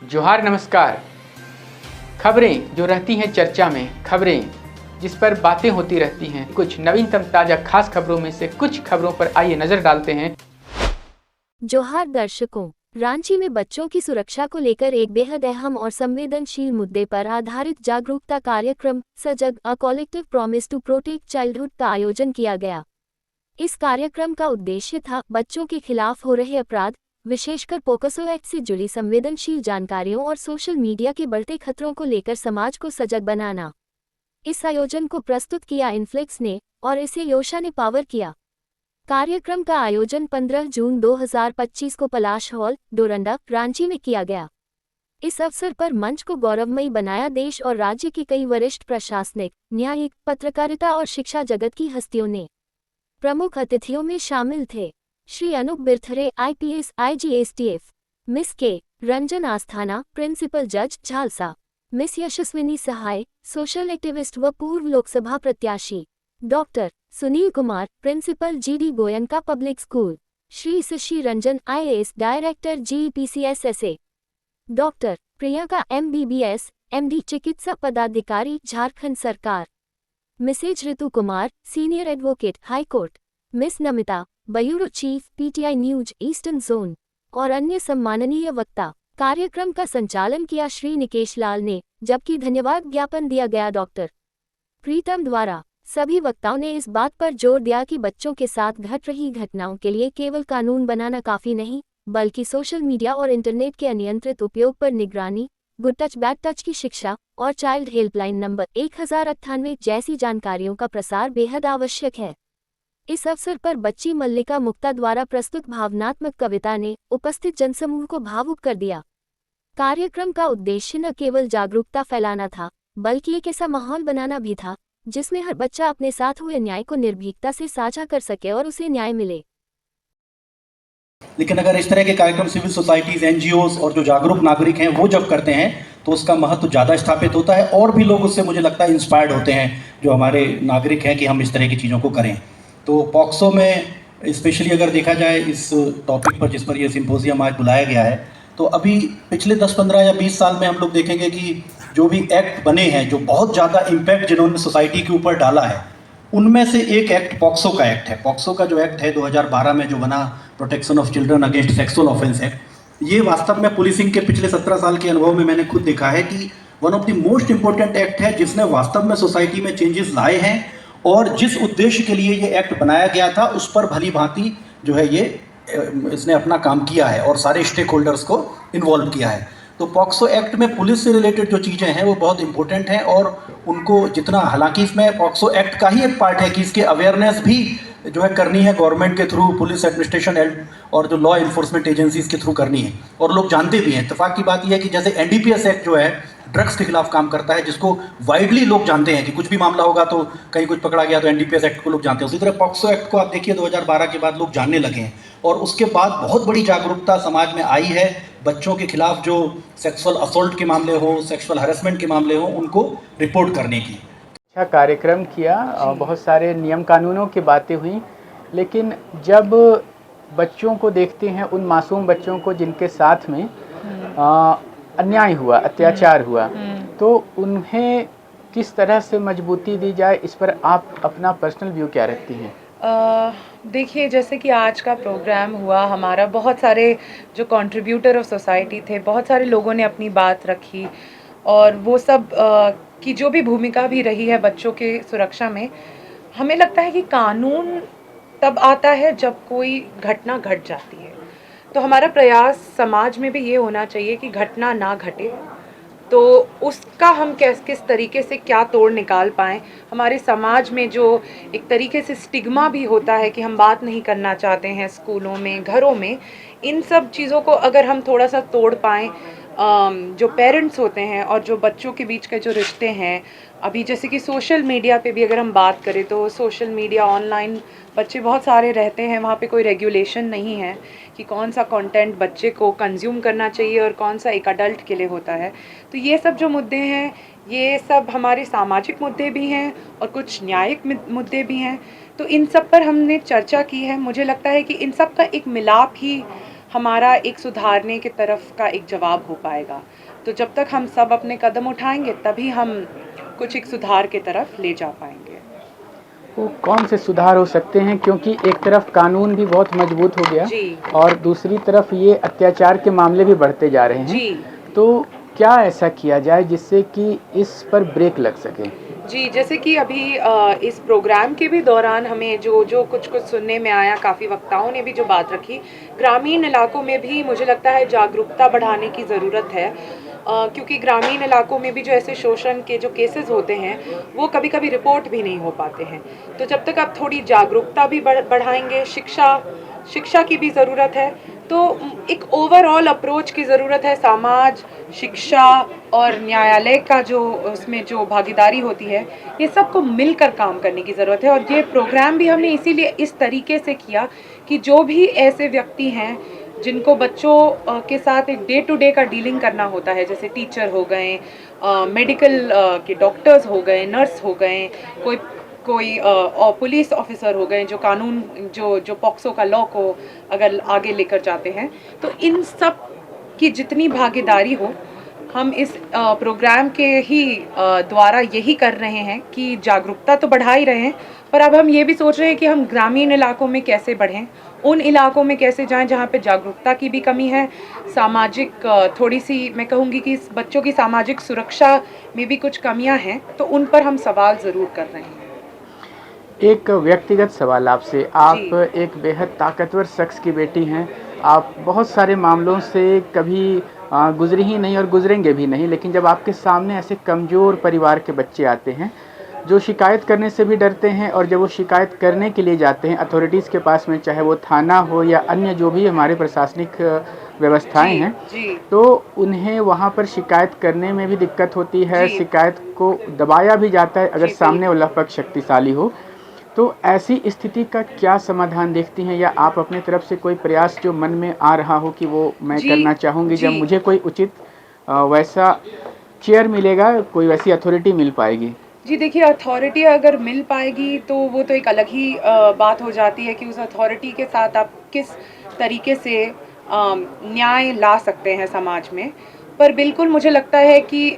जोहार नमस्कार। खबरें जो रहती हैं चर्चा में, खबरें जिस पर बातें होती रहती हैं, कुछ नवीनतम ताज़ा खास खबरों में से कुछ खबरों पर आइए नजर डालते हैं। जोहार दर्शकों, रांची में बच्चों की सुरक्षा को लेकर एक बेहद अहम और संवेदनशील मुद्दे पर आधारित जागरूकता कार्यक्रम Sajag a collective promise to protect childhood का आयोजन किया गया। इस कार्यक्रम का उद्देश्य था बच्चों के खिलाफ हो रहे अपराध, विशेषकर पोक्सो एक्ट से जुड़ी संवेदनशील जानकारियों और सोशल मीडिया के बढ़ते खतरों को लेकर समाज को सजग बनाना। इस आयोजन को प्रस्तुत किया इन्फ्लेक्स ने और इसे योशा ने पावर किया। कार्यक्रम का आयोजन 15 जून 2025 को पलाश हॉल, डोरंडा, रांची में किया गया। इस अवसर पर मंच को गौरवमयी बनाया देश और राज्य के कई वरिष्ठ प्रशासनिक, न्यायिक, पत्रकारिता और शिक्षा जगत की हस्तियों ने। प्रमुख अतिथियों में शामिल थे Shri Anup Birthare, IPS IGSTF, miss K Ranjan Asthana, principal जज JHALSA, miss Yashaswini Sahay, social activist व पूर्व लोकसभा प्रत्याशी, doctor Sunil Kumar, principal GD Goenka public school, Shri Shashi Ranjan, IAS director GEPCSSA, doctor Priyanka MBBS, MD चिकित्सा पदाधिकारी, झारखंड सरकार, missus Ritu Kumar, senior advocate, high court, miss Namita, bureau chief, PTI news eastern zone और अन्य सम्माननीय वक्ता। कार्यक्रम का संचालन किया श्री निकेश लाल ने, जबकि धन्यवाद ज्ञापन दिया गया डॉक्टर प्रीतम द्वारा। सभी वक्ताओं ने इस बात पर जोर दिया कि बच्चों के साथ घट रही घटनाओं के लिए केवल कानून बनाना काफी नहीं, बल्कि सोशल मीडिया और इंटरनेट के अनियंत्रित उपयोग पर निगरानी, गुड टच बैड टच की शिक्षा और चाइल्ड हेल्पलाइन नंबर 1098 जैसी जानकारियों का प्रसार बेहद आवश्यक है। इस अवसर पर बच्ची मल्लिका मुक्ता द्वारा प्रस्तुत भावनात्मक कविता ने उपस्थित जनसमूह को भावुक कर दिया। कार्यक्रम का उद्देश्य न केवल जागरूकता फैलाना था, बल्कि एक ऐसा माहौल बनाना भी था जिसमें हर बच्चा अपने साथ हुए न्याय को निर्भीकता से साझा कर सके और उसे न्याय मिले। लेकिन अगर इस तरह के कार्यक्रम सिविल सोसाइटीज, NGOs और जो जागरूक नागरिक हैं वो जब करते हैं तो उसका महत्व ज़्यादा स्थापित होता है और भी लोग उससे मुझे लगता है इंस्पायर्ड होते हैं, जो हमारे नागरिक हैं, कि हम इस तरह की चीज़ों को करें। तो पॉक्सो में स्पेशली अगर देखा जाए इस टॉपिक पर जिस पर ये सिंपोजियम आज बुलाया गया है, तो अभी पिछले 10-15 या 20 साल में हम लोग देखेंगे कि जो भी एक्ट बने हैं, जो बहुत ज़्यादा इम्पैक्ट जिन्होंने सोसाइटी के ऊपर डाला है, उनमें से एक एक्ट पॉक्सो का एक्ट है। पॉक्सो का जो एक्ट है 2012 में जो बना, protection of children against sexual offence act, ये वास्तव में पुलिसिंग के पिछले 17 साल के अनुभव में मैंने खुद देखा है कि one of the most important act है, जिसने वास्तव में सोसाइटी में चेंजेस लाए हैं और जिस उद्देश्य के लिए ये एक्ट बनाया गया था उस पर भली भांति जो है ये इसने अपना काम किया है और सारे स्टेक होल्डर्स को इन्वॉल्व किया है। तो पॉक्सो एक्ट में पुलिस से रिलेटेड जो चीज़ें हैं वो बहुत इंपॉर्टेंट हैं और उनको जितना, हालांकि इसमें पॉक्सो एक्ट का ही एक पार्ट है कि इसके अवेयरनेस भी जो है करनी है गवर्नमेंट के थ्रू, पुलिस एडमिनिस्ट्रेशन और जो लॉ इन्फोर्समेंट एजेंसीज के थ्रू करनी है, और लोग जानते भी हैं। इत्तेफाक की बात यह है कि जैसे NDPS एक्ट जो है ड्रग्स के खिलाफ काम करता है, जिसको वाइडली लोग जानते हैं कि कुछ भी मामला होगा तो कहीं कुछ पकड़ा गया तो NDPS एक्ट को लोग जानते हैं। उसी तरह पॉक्सो एक्ट को आप देखिए 2012 के बाद लोग जानने लगे हैं और उसके बाद बहुत बड़ी जागरूकता समाज में आई है। बच्चों के खिलाफ जो सेक्सुअल असॉल्ट के मामले हो, सेक्सुअल हरेसमेंट के मामले हो, उनको रिपोर्ट करने की। अच्छा कार्यक्रम किया और बहुत सारे नियम कानूनों की बातें हुई, लेकिन जब बच्चों को देखते हैं, उन मासूम बच्चों को जिनके साथ में अन्याय हुआ, अत्याचार हुआ, तो उन्हें किस तरह से मजबूती दी जाए, इस पर आप अपना पर्सनल व्यू क्या रखती हैं? देखिए, जैसे कि आज का प्रोग्राम हुआ हमारा, बहुत सारे जो कंट्रीब्यूटर ऑफ सोसाइटी थे, बहुत सारे लोगों ने अपनी बात रखी और वो सब की जो भी भूमिका भी रही है बच्चों के सुरक्षा में, हमें लगता है कि कानून तब आता है जब कोई घटना घट जाती है। तो हमारा प्रयास समाज में भी ये होना चाहिए कि घटना ना घटे, तो उसका हम किस तरीके से क्या तोड़ निकाल पाएँ। हमारे समाज में जो एक तरीके से स्टिग्मा भी होता है कि हम बात नहीं करना चाहते हैं स्कूलों में, घरों में, इन सब चीज़ों को अगर हम थोड़ा सा तोड़ पाएँ, जो पेरेंट्स होते हैं और जो बच्चों के बीच के जो रिश्ते हैं, अभी जैसे कि सोशल मीडिया पे भी अगर हम बात करें तो सोशल मीडिया, ऑनलाइन बच्चे बहुत सारे रहते हैं, वहाँ पे कोई रेगुलेशन नहीं है कि कौन सा कंटेंट बच्चे को कंज्यूम करना चाहिए और कौन सा एक अडल्ट के लिए होता है। तो ये सब जो मुद्दे हैं, ये सब हमारे सामाजिक मुद्दे भी हैं और कुछ न्यायिक मुद्दे भी हैं। तो इन सब पर हमने चर्चा की है। मुझे लगता है कि इन सब का एक मिलाप ही हमारा एक सुधारने की तरफ का एक जवाब हो पाएगा। तो जब तक हम सब अपने कदम उठाएंगे तभी हम कुछ एक सुधार की तरफ ले जा पाएंगे। वो कौन से सुधार हो सकते हैं, क्योंकि एक तरफ कानून भी बहुत मजबूत हो गया जी और दूसरी तरफ ये अत्याचार के मामले भी बढ़ते जा रहे हैं, जी तो क्या ऐसा किया जाए जिससे कि इस पर ब्रेक लग सके? जी, जैसे कि अभी इस प्रोग्राम के भी दौरान हमें जो कुछ सुनने में आया, काफ़ी वक्ताओं ने भी जो बात रखी, ग्रामीण इलाकों में भी मुझे लगता है जागरूकता बढ़ाने की ज़रूरत है। क्योंकि ग्रामीण इलाकों में भी जो ऐसे शोषण के जो केसेस होते हैं, वो कभी-कभी रिपोर्ट भी नहीं हो पाते हैं। तो जब तक आप थोड़ी जागरूकता भी बढ़ाएंगे, शिक्षा की भी ज़रूरत है, तो एक ओवरऑल अप्रोच की ज़रूरत है। समाज, शिक्षा और न्यायालय का जो उसमें जो भागीदारी होती है, ये सबको मिलकर काम करने की ज़रूरत है। और ये प्रोग्राम भी हमने इसीलिए इस तरीके से किया कि जो भी ऐसे व्यक्ति हैं जिनको बच्चों के साथ एक डे टू डे का डीलिंग करना होता है, जैसे टीचर हो गए, मेडिकल के डॉक्टर्स हो गए, नर्स हो गए, कोई कोई और पुलिस ऑफिसर हो गए, जो कानून जो पॉक्सो का लॉ को अगर आगे लेकर जाते हैं, तो इन सब की जितनी भागीदारी हो, हम इस प्रोग्राम के ही द्वारा यही कर रहे हैं कि जागरूकता तो बढ़ा ही रहे हैं, पर अब हम ये भी सोच रहे हैं कि हम ग्रामीण इलाकों में कैसे बढ़ें, उन इलाकों में कैसे जाएं जहां पे जागरूकता की भी कमी है, सामाजिक थोड़ी सी मैं कहूँगी कि बच्चों की सामाजिक सुरक्षा में भी कुछ कमियां हैं, तो उन पर हम सवाल ज़रूर कर रहे हैं। एक व्यक्तिगत सवाल आपसे, आप जी एक बेहद ताकतवर शख्स की बेटी हैं, आप बहुत सारे मामलों से कभी गुजरी ही नहीं और गुजरेंगे भी नहीं, लेकिन जब आपके सामने ऐसे कमज़ोर परिवार के बच्चे आते हैं जो शिकायत करने से भी डरते हैं, और जब वो शिकायत करने के लिए जाते हैं अथॉरिटीज़ के पास में, चाहे वो थाना हो या अन्य जो भी हमारे प्रशासनिक व्यवस्थाएं जी हैं, जी तो उन्हें वहाँ पर शिकायत करने में भी दिक्कत होती है, जी शिकायत को दबाया भी जाता है अगर जी सामने वाला पक्ष शक्तिशाली हो। तो ऐसी स्थिति का क्या समाधान देखती हैं, या आप अपने तरफ से कोई प्रयास जो मन में आ रहा हो कि वो मैं जी करना चाहूँगी, जब जी मुझे कोई उचित वैसा चेयर मिलेगा, कोई वैसी अथॉरिटी मिल पाएगी? जी, देखिए, अथॉरिटी अगर मिल पाएगी तो वो तो एक अलग ही बात हो जाती है कि उस अथॉरिटी के साथ आप किस तरीके से न्याय ला सकते हैं समाज में। पर बिल्कुल मुझे लगता है कि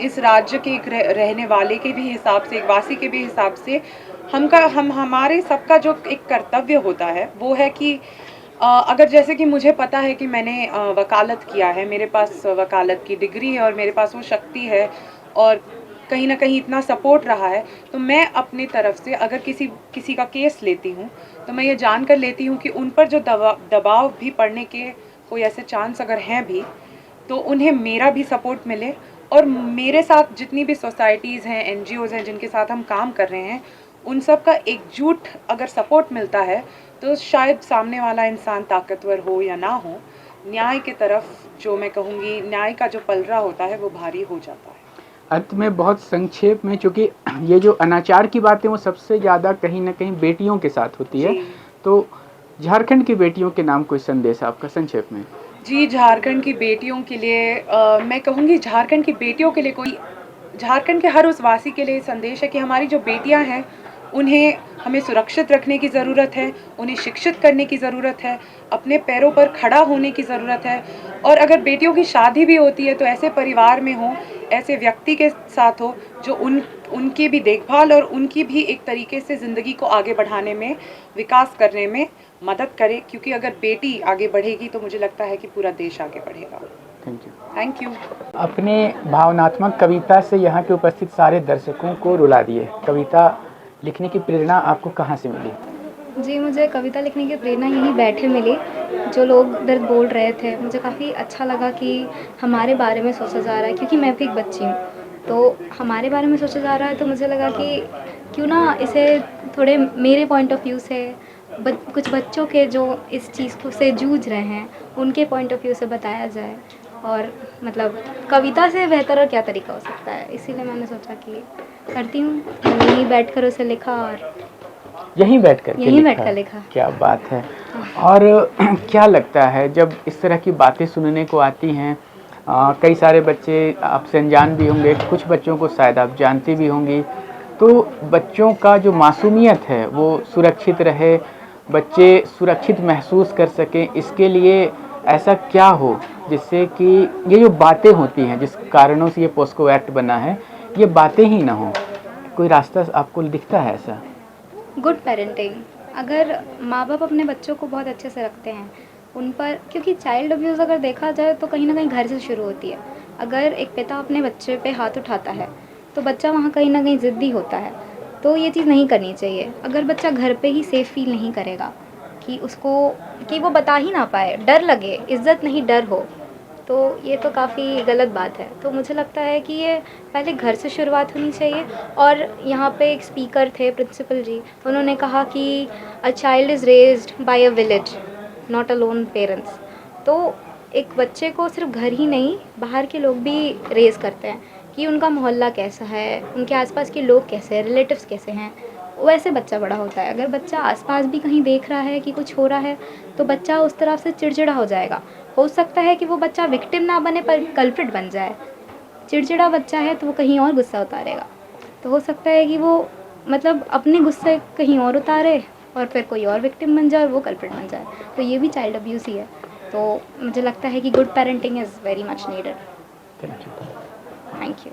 इस राज्य के एक रहने वाले के भी हिसाब से, एक वासी के भी हिसाब से, हमारे सबका जो एक कर्तव्य होता है वो है कि अगर जैसे कि मुझे पता है कि मैंने वकालत किया है, मेरे पास वकालत की डिग्री है और मेरे पास वो शक्ति है और कहीं न कहीं इतना सपोर्ट रहा है, तो मैं अपनी तरफ से अगर किसी का केस लेती हूँ, तो मैं ये जान कर लेती हूँ कि उन पर जो दबाव भी पड़ने के कोई ऐसे चांस अगर हैं भी, तो उन्हें मेरा भी सपोर्ट मिले, और मेरे साथ जितनी भी सोसाइटीज़ हैं, एनजीओज़ हैं जिनके साथ हम काम कर रहे हैं, उन सब का एकजुट अगर सपोर्ट मिलता है, तो शायद सामने वाला इंसान ताकतवर हो या ना हो, न्याय की तरफ जो मैं कहूँगी न्याय का जो पलड़ा होता है वो भारी हो जाता है। अंत में बहुत संक्षेप में, चूँकि ये जो अनाचार की बातें वो सबसे ज़्यादा कहीं न कहीं बेटियों के साथ होती है, जी तो झारखंड की बेटियों के नाम कोई संदेश आपका संक्षेप में? जी, झारखंड की बेटियों के लिए मैं कहूँगी झारखंड की बेटियों के लिए कोई, झारखंड के हर उस वासी के लिए संदेश है कि हमारी जो बेटियां हैं उन्हें हमें सुरक्षित रखने की ज़रूरत है, उन्हें शिक्षित करने की ज़रूरत है, अपने पैरों पर खड़ा होने की ज़रूरत है। और अगर बेटियों की शादी भी होती है तो ऐसे परिवार में हो, ऐसे व्यक्ति के साथ हो जो उनकी भी देखभाल और उनकी भी एक तरीके से ज़िंदगी को आगे बढ़ाने में, विकास करने में मदद करे, क्योंकि अगर बेटी आगे बढ़ेगी तो मुझे लगता है कि पूरा देश आगे बढ़ेगा। Thank you. अपने भावनात्मक कविता से यहाँ के उपस्थित सारे दर्शकों को रुला दिए। कविता लिखने की प्रेरणा आपको कहाँ से मिली? जी, मुझे कविता लिखने की प्रेरणा यहीं बैठे मिली, जो लोग दर्द बोल रहे थे। मुझे काफ़ी अच्छा लगा कि हमारे बारे में सोचा जा रहा है, क्योंकि मैं भी एक बच्ची हूँ, तो हमारे बारे में सोचा जा रहा है, तो मुझे लगा कि क्यों ना इसे थोड़े मेरे पॉइंट ऑफ व्यू से कुछ बच्चों के जो इस चीज़ को से जूझ रहे हैं, उनके पॉइंट ऑफ व्यू से बताया जाए। और मतलब कविता से बेहतर और क्या तरीका हो सकता है, इसीलिए मैंने सोचा कि करती हूँ। यहीं बैठकर उसे लिखा और यहीं बैठकर लिखा। क्या बात है। और क्या लगता है जब इस तरह की बातें सुनने को आती हैं, कई सारे बच्चे आपसे अनजान भी होंगे, कुछ बच्चों को शायद आप जानती भी होंगी, तो बच्चों का जो मासूमियत है वो सुरक्षित रहे, बच्चे सुरक्षित महसूस कर सकें, इसके लिए ऐसा क्या हो जिससे कि ये जो बातें होती हैं जिस कारणों से ये पोस्को एक्ट बना है, ये बातें ही ना हो? कोई रास्ता आपको दिखता है ऐसा? गुड पेरेंटिंग, अगर माँ बाप अपने बच्चों को बहुत अच्छे से रखते हैं उन पर, क्योंकि चाइल्ड अब्यूज़ अगर देखा जाए तो कहीं ना कहीं घर से शुरू होती है। अगर एक पिता अपने बच्चे पे हाथ उठाता है तो बच्चा वहाँ कहीं ना कहीं ज़िद्दी होता है, तो ये चीज़ नहीं करनी चाहिए। अगर बच्चा घर पे ही सेफ़ फील नहीं करेगा कि उसको, कि वो बता ही ना पाए, डर लगे, इज़्ज़त नहीं डर हो, तो ये तो काफ़ी गलत बात है। तो मुझे लगता है कि ये पहले घर से शुरुआत होनी चाहिए। और यहाँ पे एक स्पीकर थे प्रिंसिपल जी, उन्होंने कहा कि a child is raised bye a village not alone parents. तो एक बच्चे को सिर्फ घर ही नहीं, बाहर के लोग भी रेज़ करते हैं कि उनका मोहल्ला कैसा है, उनके आसपास के लोग कैसे हैं, रिलेटिव्स कैसे हैं, वैसे बच्चा बड़ा होता है। अगर बच्चा आसपास भी कहीं देख रहा है कि कुछ हो रहा है तो बच्चा उस तरफ से चिड़चिड़ा हो जाएगा। हो सकता है कि वो बच्चा विक्टिम ना बने पर कल्प्रिट बन जाए। चिड़चिड़ा बच्चा है तो वो कहीं और गुस्सा उतारेगा, तो हो सकता है कि वो मतलब अपने गुस्से कहीं और उतारे और फिर कोई और विक्टिम बन जाए और वो कल्प्रिट बन जाए। तो ये भी चाइल्ड अब्यूज़ ही है। तो मुझे लगता है कि good parenting is very much needed. Thank you. Thank you.